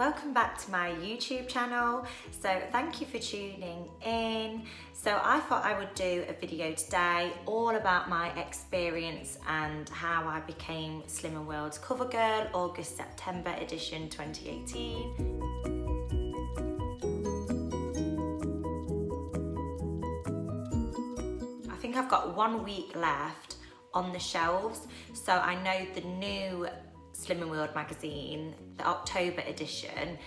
welcome back to my YouTube channel. So thank you for tuning in. So I thought I would do a video today all about my experience and how I became Slimming World's cover girl, August-September edition 2018. I think I've got 1 week left on the shelves, so I know the new Slimming World magazine, the October edition,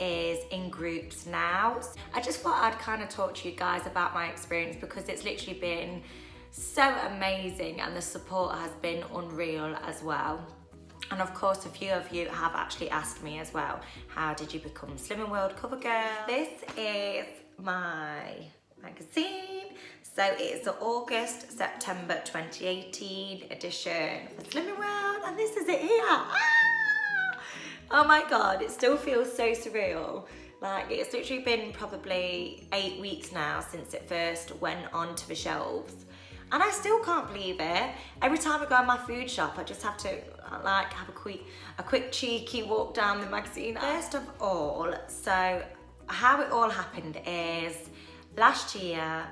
is in groups now. I just thought I'd kind of talk to you guys about my experience because it's literally been so amazing and the support has been unreal as well. And of course, a few of you have actually asked me as well, how did you become Slimming World cover girl? This is my magazine. So it's the August-September 2018 edition for Slimming World, and this is it here. Ah! Oh my God, it still feels so surreal. Like, it's literally been probably 8 weeks now since it first went onto the shelves. And I still can't believe it. Every time I go in my food shop, I just have to like have a quick cheeky walk down the magazine. First of all, so how it all happened is, last year,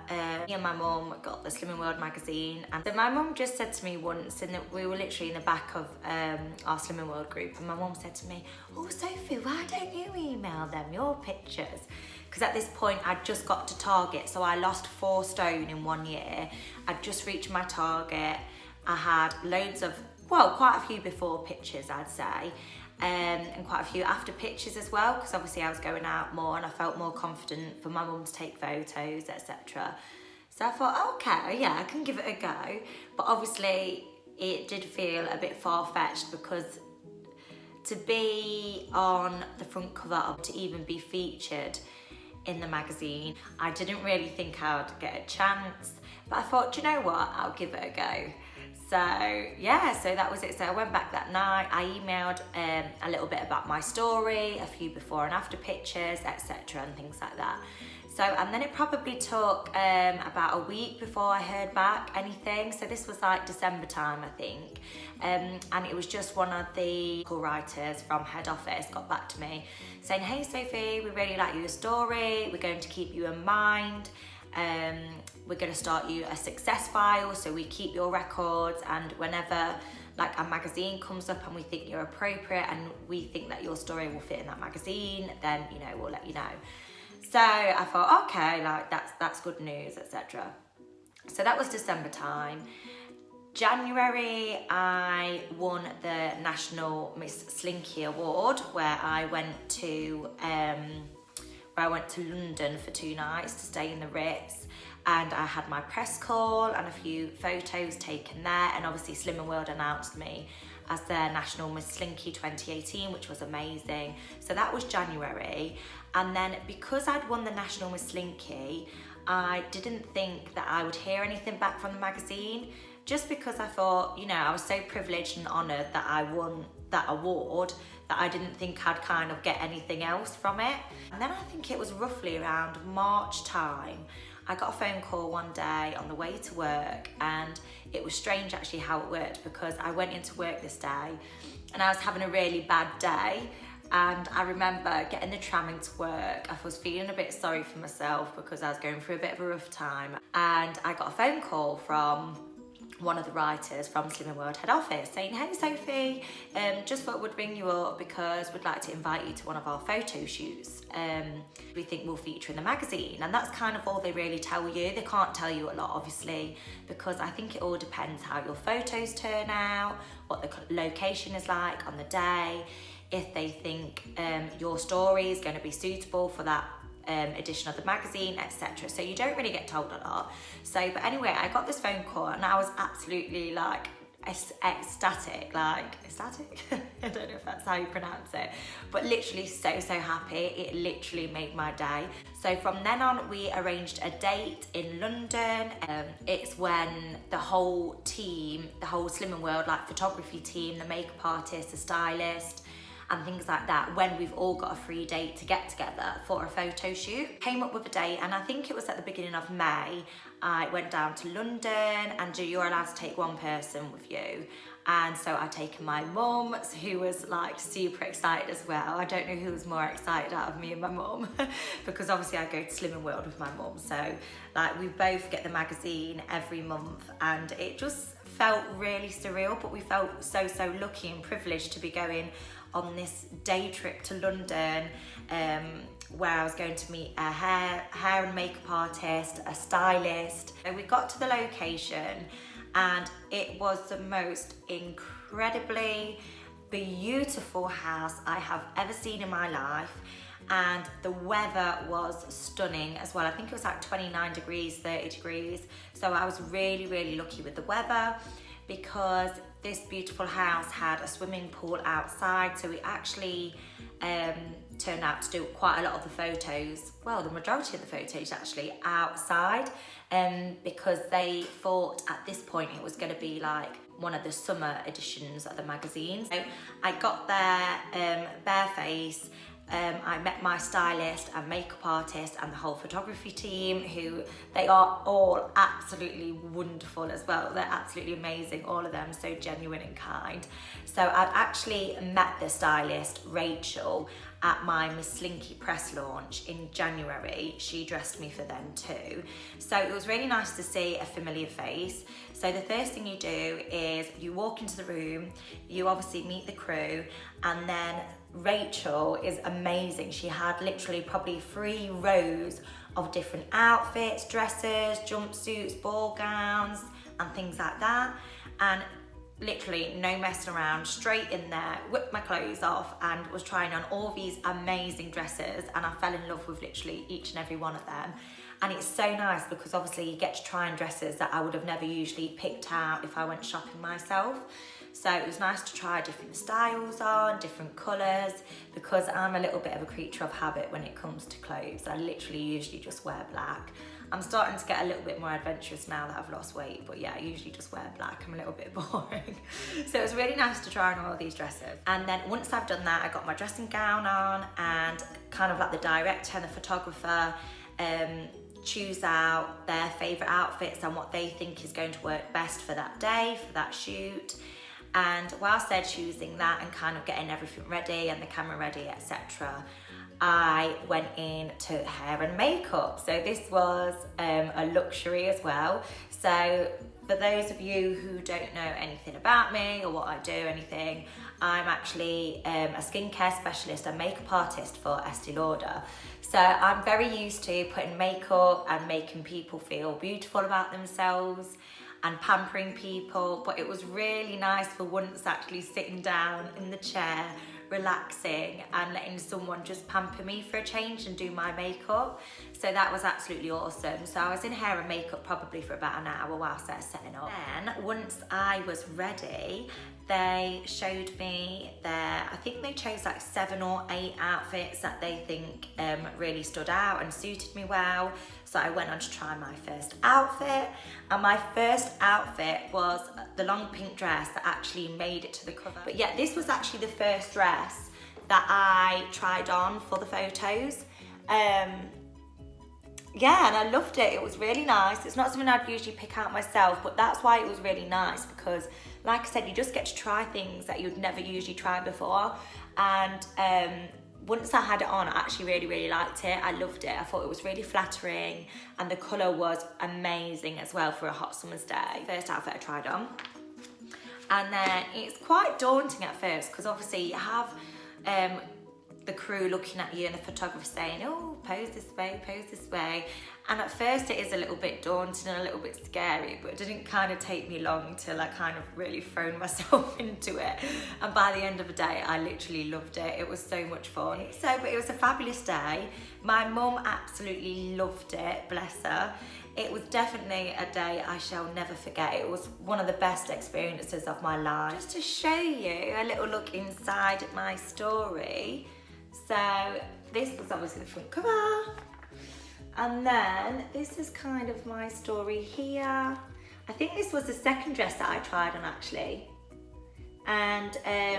me and my mum got the Slimming World magazine, and so my mum just said to me once, and we were literally in the back of our Slimming World group, and my mum said to me, "Oh Sophie, why don't you email them your pictures?" Because at this point I'd just got to target, so I lost 4 stone in 1 year. I'd just reached my target. I had loads of, well, quite a few before pictures, I'd say. And quite a few after pictures as well, because obviously I was going out more and I felt more confident for my mum to take photos, etc. So I thought, okay, yeah, I can give it a go. But obviously it did feel a bit far-fetched, because to be on the front cover, to even be featured in the magazine, I didn't really think I would get a chance. But I thought, do you know what, I'll give it a go. So yeah, so that was it. So I went back that night, I emailed a little bit about my story, a few before and after pictures, etc. and things like that. So, and then it probably took about a week before I heard back anything. So this was like December time, I think. And it was just one of the writers from head office got back to me saying, "Hey Sophie, we really like your story. We're going to keep you in mind. We're going to start you a success file, so we keep your records, and whenever like a magazine comes up and we think you're appropriate and we think that your story will fit in that magazine, then, you know, we'll let you know." So I thought, okay, like that's good news, etc. So that was December time. January, I won the National Miss Slinky Award, where I went to London for 2 nights to stay in the Ritz, and I had my press call and a few photos taken there, and obviously Slimming World announced me as their National Miss Slinky 2018, which was amazing. So that was January. And then because I'd won the National Miss Slinky, I didn't think that I would hear anything back from the magazine, just because I thought, you know, I was so privileged and honoured that I won that award, that I didn't think I'd kind of get anything else from it. And then I think it was roughly around March time, I got a phone call one day on the way to work, and it was strange actually how it worked, because I went into work this day and I was having a really bad day, and I remember getting the tram into work. I was feeling a bit sorry for myself because I was going through a bit of a rough time, and I got a phone call from one of the writers from Slimming World head office saying, "Hey Sophie, just thought we'd ring you up because we'd like to invite you to one of our photo shoots. We think we'll feature in the magazine." And that's kind of all they really tell you. They can't tell you a lot, obviously, because I think it all depends how your photos turn out, what the location is like on the day, if they think your story is going to be suitable for that edition of the magazine, etc. So you don't really get told a lot. So, but anyway, I got this phone call and I was absolutely like ecstatic. I don't know if that's how you pronounce it, but literally so happy. It literally made my day. So from then on, we arranged a date in London. It's when the whole team, the whole Slimming World like photography team, the makeup artist, the stylist, and things like that, when we've all got a free date to get together for a photo shoot. Came up with a date, and I think it was at the beginning of May. I went down to London, and you're allowed to take one person with you. And so I'd taken my mum, who was like super excited as well. I don't know who was more excited out of me and my mum because obviously I go to Slimming World with my mum. So like we both get the magazine every month, and it just felt really surreal, but we felt so lucky and privileged to be going on this day trip to London, where I was going to meet a hair and makeup artist, a stylist. So we got to the location and it was the most incredibly beautiful house I have ever seen in my life, and the weather was stunning as well. I think it was like 29 degrees, 30 degrees. So I was really lucky with the weather, because this beautiful house had a swimming pool outside, so we actually turned out to do quite a lot of the photos, well, the majority of the photos actually outside, because they thought at this point it was going to be like one of the summer editions of the magazine. So I got there barefaced. I met my stylist and makeup artist and the whole photography team, who they are all absolutely wonderful as well. They're absolutely amazing, all of them, so genuine and kind. So I'd actually met the stylist, Rachel, at my Miss Slinky press launch in January. She dressed me for them too. So it was really nice to see a familiar face. So the first thing you do is you walk into the room, you obviously meet the crew, and then Rachel is amazing. She had literally probably 3 rows of different outfits, dresses, jumpsuits, ball gowns, and things like that. And literally no messing around, straight in there, whipped my clothes off and was trying on all these amazing dresses, and I fell in love with literally each and every one of them. And it's so nice because obviously you get to try on dresses that I would have never usually picked out if I went shopping myself. So it was nice to try different styles on, different colours, because I'm a little bit of a creature of habit when it comes to clothes. I literally usually just wear black. I'm starting to get a little bit more adventurous now that I've lost weight, but yeah, I usually just wear black. I'm a little bit boring. So it was really nice to try on all of these dresses. And then once I've done that, I got my dressing gown on, and kind of like the director and the photographer choose out their favourite outfits and what they think is going to work best for that day, for that shoot. And whilst they're choosing that and kind of getting everything ready and the camera ready, etc., I went in to hair and makeup. So this was a luxury as well. So for those of you who don't know anything about me or what I do, anything, I'm actually a skincare specialist and makeup artist for Estee Lauder. So I'm very used to putting makeup and making people feel beautiful about themselves and pampering people, but it was really nice for once actually sitting down in the chair, relaxing and letting someone just pamper me for a change and do my makeup. So that was absolutely awesome. So I was in hair and makeup probably for about an hour whilst they're setting up. Then once I was ready, they showed me I think they chose like 7 or 8 outfits that they think really stood out and suited me well. So I went on to try my first outfit, and my first outfit was the long pink dress that actually made it to the cover. But yeah, this was actually the first dress that I tried on for the photos. Yeah, and I loved it. It was really nice. It's not something I'd usually pick out myself, but that's why it was really nice, because like I said, you just get to try things that you'd never usually try before. And once I had it on, I actually really liked it. I loved it. I thought it was really flattering, and the colour was amazing as well for a hot summer's day. First outfit I tried on. And then it's quite daunting at first, because obviously you have the crew looking at you and the photographer saying, oh, pose this way, pose this way. And at first it is a little bit daunting and a little bit scary, but it didn't kind of take me long till I kind of really thrown myself into it. And by the end of the day, I literally loved it. It was so much fun. But it was a fabulous day. My mum absolutely loved it, bless her. It was definitely a day I shall never forget. It was one of the best experiences of my life. Just to show you a little look inside my story. So this was obviously the front cover. And then this is kind of my story here. I think this was the second dress that I tried on actually. And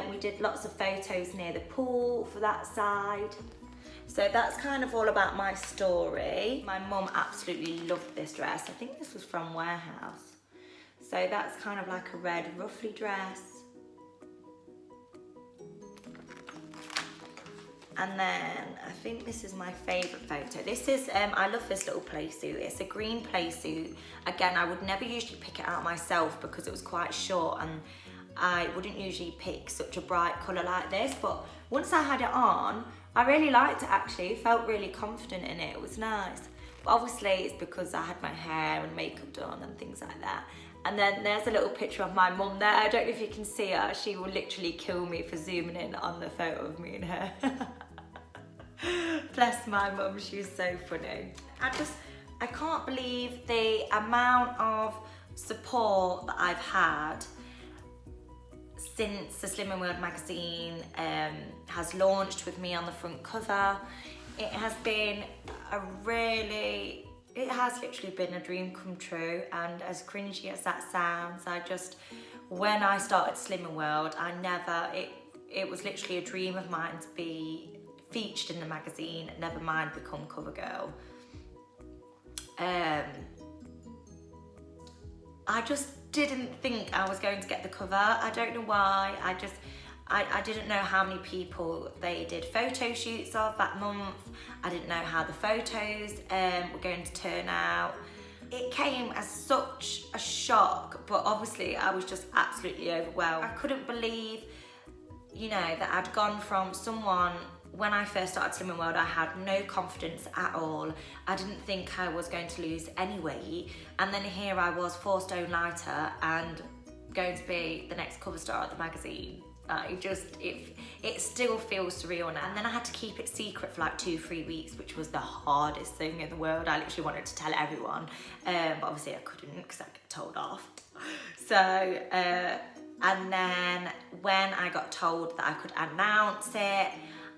we did lots of photos near the pool for that side. So that's kind of all about my story. My mum absolutely loved this dress. I think this was from Warehouse. So that's kind of like a red ruffly dress. And then I think this is my favourite photo. This is, I love this little play suit. It's a green play suit. Again, I would never usually pick it out myself because it was quite short and I wouldn't usually pick such a bright colour like this. But once I had it on, I really liked it actually. Felt really confident in it. It was nice. But obviously it's because I had my hair and makeup done and things like that. And then there's a little picture of my mum there. I don't know if you can see her. She will literally kill me for zooming in on the photo of me and her. Bless my mum, she's so funny. I can't believe the amount of support that I've had since the Slimming World magazine has launched with me on the front cover. It has been it has literally been a dream come true, and as cringy as that sounds, when I started Slimming World, it was literally a dream of mine to be featured in the magazine, never mind become Covergirl. I just didn't think I was going to get the cover. I don't know why. I didn't know how many people they did photo shoots of that month. I didn't know how the photos were going to turn out. It came as such a shock, but obviously I was just absolutely overwhelmed. I couldn't believe, that I'd gone from someone. When I first started Slimming World, I had no confidence at all. I didn't think I was going to lose any weight. And then here I was, 4 stone lighter and going to be the next cover star of the magazine. It still feels surreal. And then I had to keep it secret for like 2-3 weeks, which was the hardest thing in the world. I literally wanted to tell everyone, but obviously I couldn't because I got told off. So, and then when I got told that I could announce it,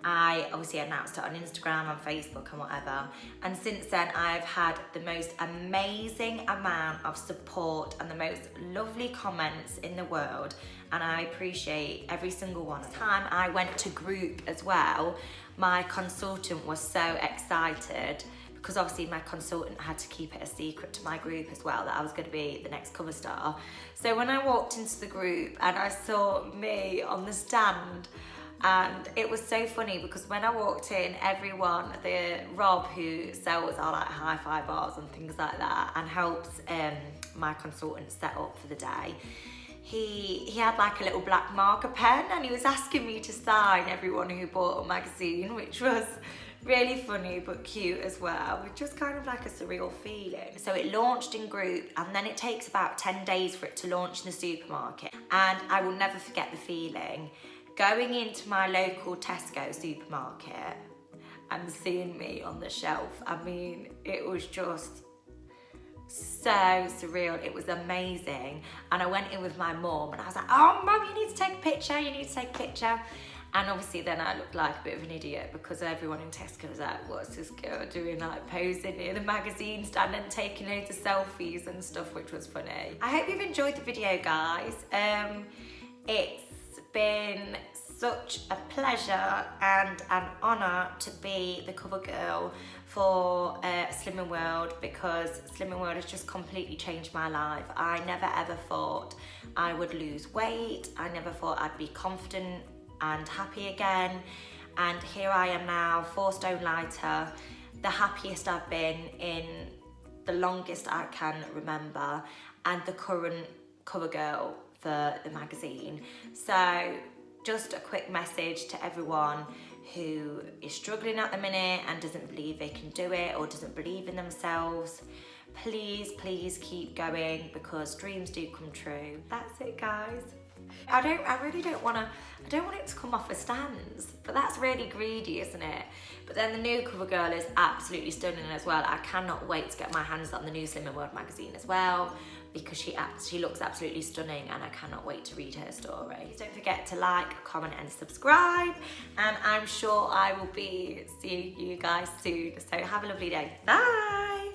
I obviously announced it on Instagram and Facebook and whatever. And since then, I've had the most amazing amount of support and the most lovely comments in the world. And I appreciate every single one. The time I went to group as well, my consultant was so excited because obviously my consultant had to keep it a secret to my group as well that I was going to be the next cover star. So when I walked into the group and I saw me on the stand, and it was so funny because when I walked in, Rob, who sells our like hi-fi bars and things like that and helps my consultant set up for the day, he had like a little black marker pen and he was asking me to sign everyone who bought a magazine, which was really funny but cute as well, which was kind of like a surreal feeling. So it launched in group and then it takes about 10 days for it to launch in the supermarket. And I will never forget the feeling going into my local Tesco supermarket and seeing me on the shelf. I mean, it was just so surreal. It was amazing. And I went in with my mum and I was like, oh, Mum, you need to take a picture. You need to take a picture. And obviously then I looked like a bit of an idiot because everyone in Tesco was like, what's this girl doing, like posing near the magazine stand and taking loads of selfies and stuff, which was funny. I hope you've enjoyed the video, guys. It's been such a pleasure and an honour to be the cover girl for Slimming World, because Slimming World has just completely changed my life. I never ever thought I would lose weight. I never thought I'd be confident and happy again. And here I am now, 4 stone lighter, the happiest I've been in the longest I can remember, and the current cover girl for the magazine. So just a quick message to everyone who is struggling at the minute and doesn't believe they can do it or doesn't believe in themselves. Please keep going, because dreams do come true. That's it, guys. I don't want it to come off as stands, but that's really greedy, isn't it? But then the new cover girl is absolutely stunning as well. I cannot wait to get my hands on the new Slimming World magazine as well, because she looks absolutely stunning and I cannot wait to read her story. Don't forget to like, comment and subscribe, and I'm sure I will be seeing you guys soon. So have a lovely day. Bye!